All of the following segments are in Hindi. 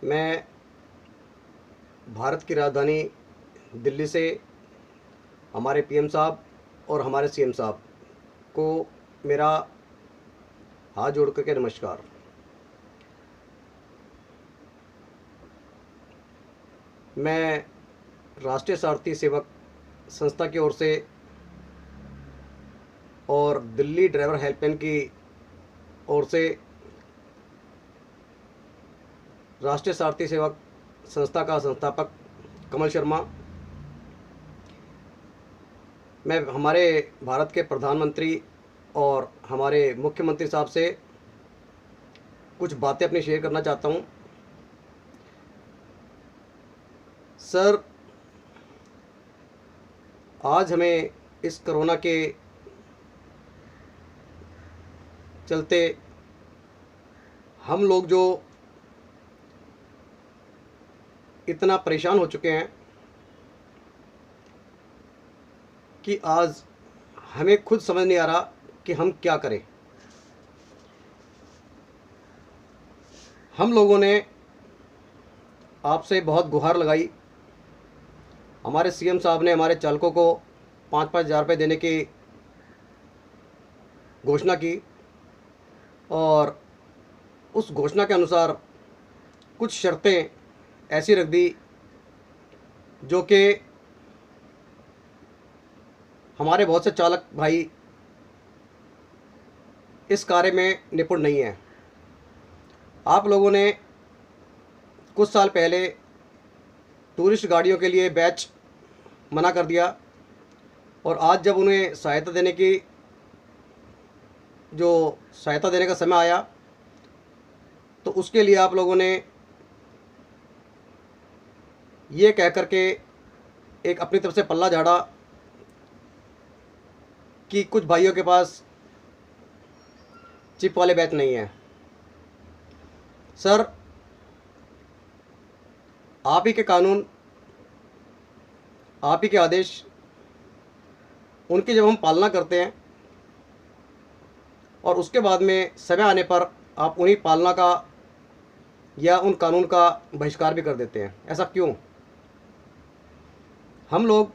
मैं भारत की राजधानी दिल्ली से हमारे पीएम साहब और हमारे सीएम साहब को मेरा हाथ जोड़ करके नमस्कार। मैं राष्ट्रीय सारथी सेवक संस्था की ओर से और दिल्ली ड्राइवर हेल्पलाइन की ओर से राष्ट्रीय सारथी सेवक संस्था का संस्थापक कमल शर्मा, मैं हमारे भारत के प्रधानमंत्री और हमारे मुख्यमंत्री साहब से कुछ बातें अपनी शेयर करना चाहता हूं। सर, आज हमें इस कोरोना के चलते हम लोग जो इतना परेशान हो चुके हैं कि आज हमें खुद समझ नहीं आ रहा कि हम क्या करें। हम लोगों ने आपसे बहुत गुहार लगाई। हमारे सीएम साहब ने हमारे चालकों को 5-5 हज़ार रुपये देने की घोषणा की और उस घोषणा के अनुसार कुछ शर्तें ऐसी रख दी जो कि हमारे बहुत से चालक भाई इस कार्य में निपुण नहीं हैं। आप लोगों ने कुछ साल पहले टूरिस्ट गाड़ियों के लिए बैच मना कर दिया और आज जब उन्हें सहायता देने का समय आया तो उसके लिए आप लोगों ने ये कह कर के एक अपनी तरफ से पल्ला झाड़ा कि कुछ भाइयों के पास चिप वाले बैच नहीं है। सर, आप ही के कानून, आप ही के आदेश, उनकी जब हम पालना करते हैं और उसके बाद में समय आने पर आप उन्हीं पालना का या उन कानून का बहिष्कार भी कर देते हैं, ऐसा क्यों? हम लोग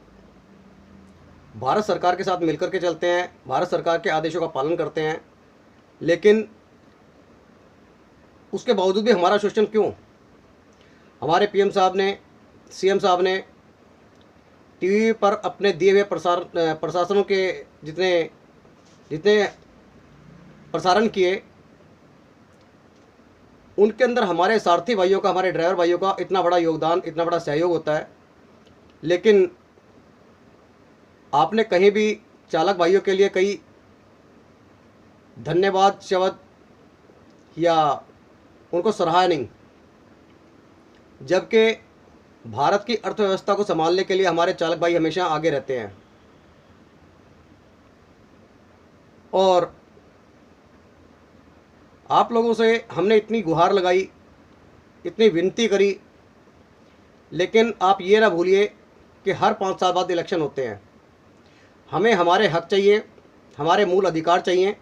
भारत सरकार के साथ मिलकर के चलते हैं, भारत सरकार के आदेशों का पालन करते हैं, लेकिन उसके बावजूद भी हमारा शोषण क्यों? हमारे पीएम साहब ने, सीएम साहब ने टीवी पर अपने दिए हुए प्रशासनों के जितने जितने प्रसारण किए, उनके अंदर हमारे सारथी भाइयों का, हमारे ड्राइवर भाइयों का इतना बड़ा योगदान, इतना बड़ा सहयोग होता है, लेकिन आपने कहीं भी चालक भाइयों के लिए कई धन्यवाद शब्द या उनको सराहा नहीं, जबकि भारत की अर्थव्यवस्था को संभालने के लिए हमारे चालक भाई हमेशा आगे रहते हैं। और आप लोगों से हमने इतनी गुहार लगाई, इतनी विनती करी, लेकिन आप ये ना भूलिए कि हर 5 साल बाद इलेक्शन होते हैं। हमें हमारे हक चाहिए, हमारे मूल अधिकार चाहिए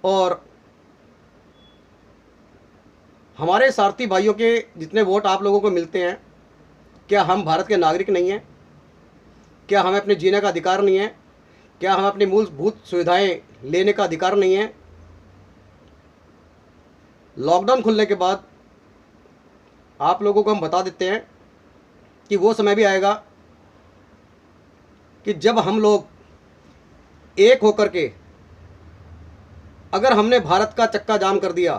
और हमारे सारथी भाइयों के जितने वोट आप लोगों को मिलते हैं, क्या हम भारत के नागरिक नहीं हैं? क्या हमें अपने जीने का अधिकार नहीं है? क्या हमें अपनी मूलभूत सुविधाएं लेने का अधिकार नहीं है? लॉकडाउन खुलने के बाद आप लोगों को हम बता देते हैं कि वो समय भी आएगा कि जब हम लोग एक होकर के, अगर हमने भारत का चक्का जाम कर दिया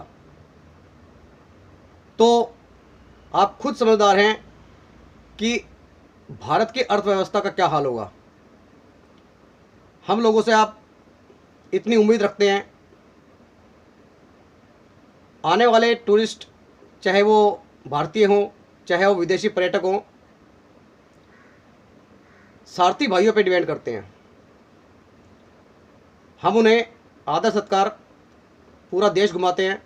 तो आप खुद समझदार हैं कि भारत की अर्थव्यवस्था का क्या हाल होगा। हम लोगों से आप इतनी उम्मीद रखते हैं, आने वाले टूरिस्ट, चाहे वो भारतीय हों चाहे वो विदेशी पर्यटक हों, सारथी भाइयों पे डिपेंड करते हैं। हम उन्हें आदर सत्कार, पूरा देश घुमाते हैं,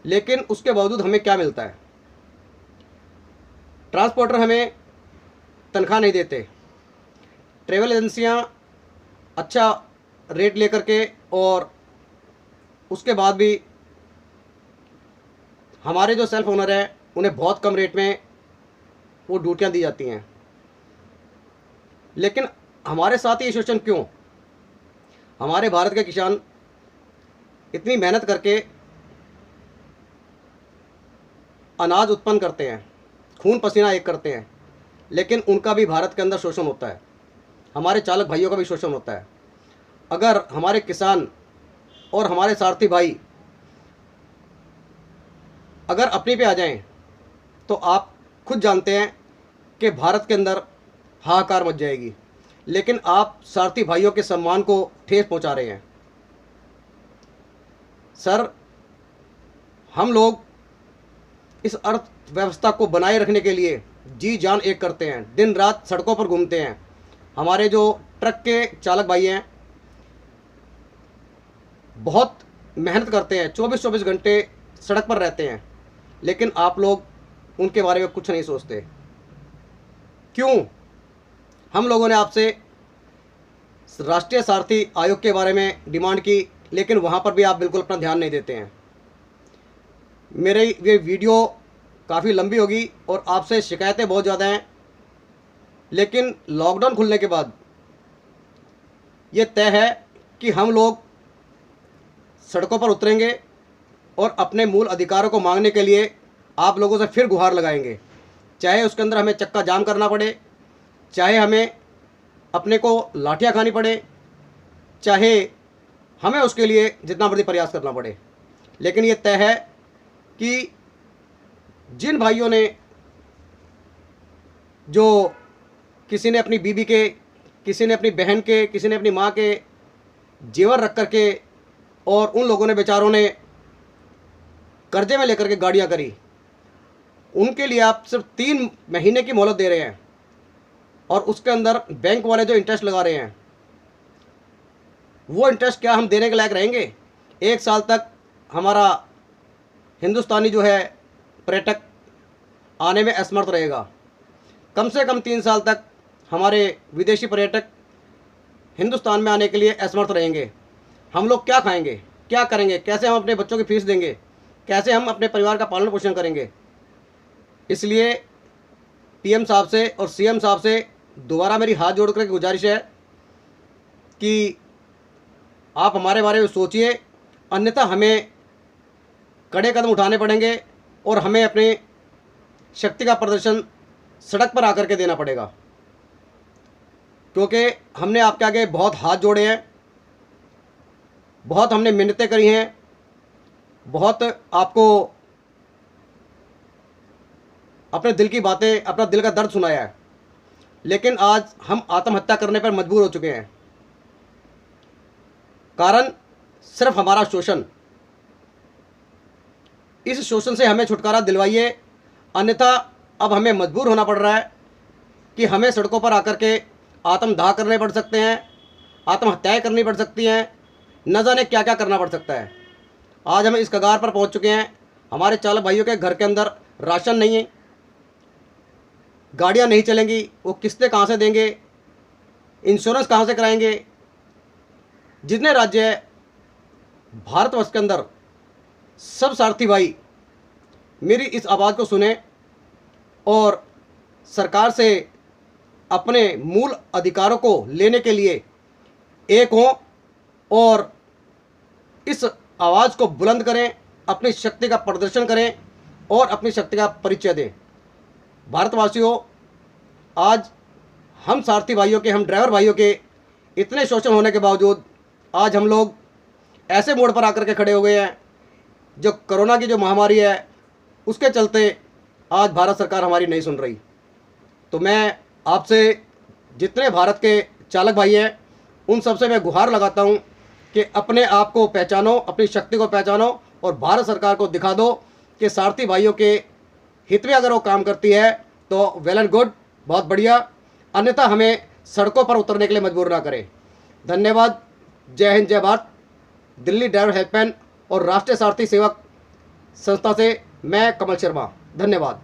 लेकिन उसके बावजूद हमें क्या मिलता है? ट्रांसपोर्टर हमें तनख्वाह नहीं देते, ट्रैवल एजेंसियां अच्छा रेट लेकर के और उसके बाद भी हमारे जो सेल्फ ओनर हैं उन्हें बहुत कम रेट में वो ड्यूटियाँ दी जाती हैं। लेकिन हमारे साथ ये शोषण क्यों? हमारे भारत के किसान इतनी मेहनत करके अनाज उत्पन्न करते हैं, खून पसीना एक करते हैं, लेकिन उनका भी भारत के अंदर शोषण होता है। हमारे चालक भाइयों का भी शोषण होता है। अगर हमारे किसान और हमारे सारथी भाई अगर अपनी पे आ जाएं तो आप खुद जानते हैं कि भारत के अंदर हाहाकार मच जाएगी। लेकिन आप सारथी भाइयों के सम्मान को ठेस पहुंचा रहे हैं। सर, हम लोग इस अर्थव्यवस्था को बनाए रखने के लिए जी जान एक करते हैं, दिन रात सड़कों पर घूमते हैं। हमारे जो ट्रक के चालक भाई हैं बहुत मेहनत करते हैं, 24-24 घंटे सड़क पर रहते हैं, लेकिन आप लोग उनके बारे में कुछ नहीं सोचते। क्यों? हम लोगों ने आपसे राष्ट्रीय सारथी आयोग के बारे में डिमांड की, लेकिन वहाँ पर भी आप बिल्कुल अपना ध्यान नहीं देते हैं। मेरे ये वीडियो काफ़ी लंबी होगी और आपसे शिकायतें बहुत ज़्यादा हैं, लेकिन लॉकडाउन खुलने के बाद ये तय है कि हम लोग सड़कों पर उतरेंगे और अपने मूल अधिकारों को मांगने के लिए आप लोगों से फिर गुहार लगाएंगे। चाहे उसके अंदर हमें चक्का जाम करना पड़े, चाहे हमें अपने को लाठियाँ खानी पड़े, चाहे हमें उसके लिए जितना मर्जी प्रयास करना पड़े। लेकिन ये तय है कि जिन भाइयों ने, जो किसी ने अपनी बीबी के, किसी ने अपनी बहन के, किसी ने अपनी माँ के जेवर रख कर के, और उन लोगों ने बेचारों ने कर्जे में लेकर के गाड़ियाँ करी, उनके लिए आप सिर्फ 3 महीने की मोहलत दे रहे हैं। और उसके अंदर बैंक वाले जो इंटरेस्ट लगा रहे हैं, वो इंटरेस्ट क्या हम देने के लायक रहेंगे? 1 साल तक हमारा हिंदुस्तानी जो है पर्यटक आने में असमर्थ रहेगा। कम से कम 3 साल तक हमारे विदेशी पर्यटक हिंदुस्तान में आने के लिए असमर्थ रहेंगे। हम लोग क्या खाएंगे, क्या करेंगे, कैसे हम अपने बच्चों की फीस देंगे, कैसे हम अपने परिवार का पालन पोषण करेंगे? इसलिए पीएम साहब से और सीएम साहब से दोबारा मेरी हाथ जोड़ कर गुजारिश है कि आप हमारे बारे में सोचिए, अन्यथा हमें कड़े कदम उठाने पड़ेंगे और हमें अपने शक्ति का प्रदर्शन सड़क पर आकर के देना पड़ेगा। क्योंकि हमने आपके आगे बहुत हाथ जोड़े हैं, बहुत हमने मिन्नतें करी हैं, बहुत आपको अपने दिल की बातें, अपना दिल का दर्द सुनाया है, लेकिन आज हम आत्महत्या करने पर मजबूर हो चुके हैं। कारण सिर्फ हमारा शोषण। इस शोषण से हमें छुटकारा दिलवाइए, अन्यथा अब हमें मजबूर होना पड़ रहा है कि हमें सड़कों पर आकर के आत्मदाह करने पड़ सकते हैं, आत्महत्याएं करनी पड़ सकती हैं, न जाने क्या क्या करना पड़ सकता है। आज हम इस कगार पर पहुंच चुके हैं। हमारे चालक भाइयों के घर के अंदर राशन नहीं है, गाड़ियां नहीं चलेंगी, वो किस्तें कहाँ से देंगे, इंश्योरेंस कहाँ से कराएंगे? जितने राज्य है भारतवर्ष के अंदर, सब सारथी भाई मेरी इस आवाज़ को सुने और सरकार से अपने मूल अधिकारों को लेने के लिए एक हों और इस आवाज़ को बुलंद करें, अपनी शक्ति का प्रदर्शन करें और अपनी शक्ति का परिचय दें। भारतवासियों, आज हम सारथी भाइयों के, हम ड्राइवर भाइयों के इतने शोषण होने के बावजूद आज हम लोग ऐसे मोड़ पर आकर के खड़े हो गए हैं। जो कोरोना की जो महामारी है उसके चलते आज भारत सरकार हमारी नहीं सुन रही। तो मैं आपसे, जितने भारत के चालक भाई हैं, उन सबसे मैं गुहार लगाता हूं कि अपने आप को पहचानो, अपनी शक्ति को पहचानो और भारत सरकार को दिखा दो कि सारथी भाइयों के हित में अगर वो काम करती है तो वेल एंड गुड, बहुत बढ़िया, अन्यथा हमें सड़कों पर उतरने के लिए मजबूर ना करें। धन्यवाद। जय हिंद, जय भारत। दिल्ली ड्राइवर हेल्पलाइन और राष्ट्रीय सारथी सेवक संस्था से मैं कमल शर्मा। धन्यवाद।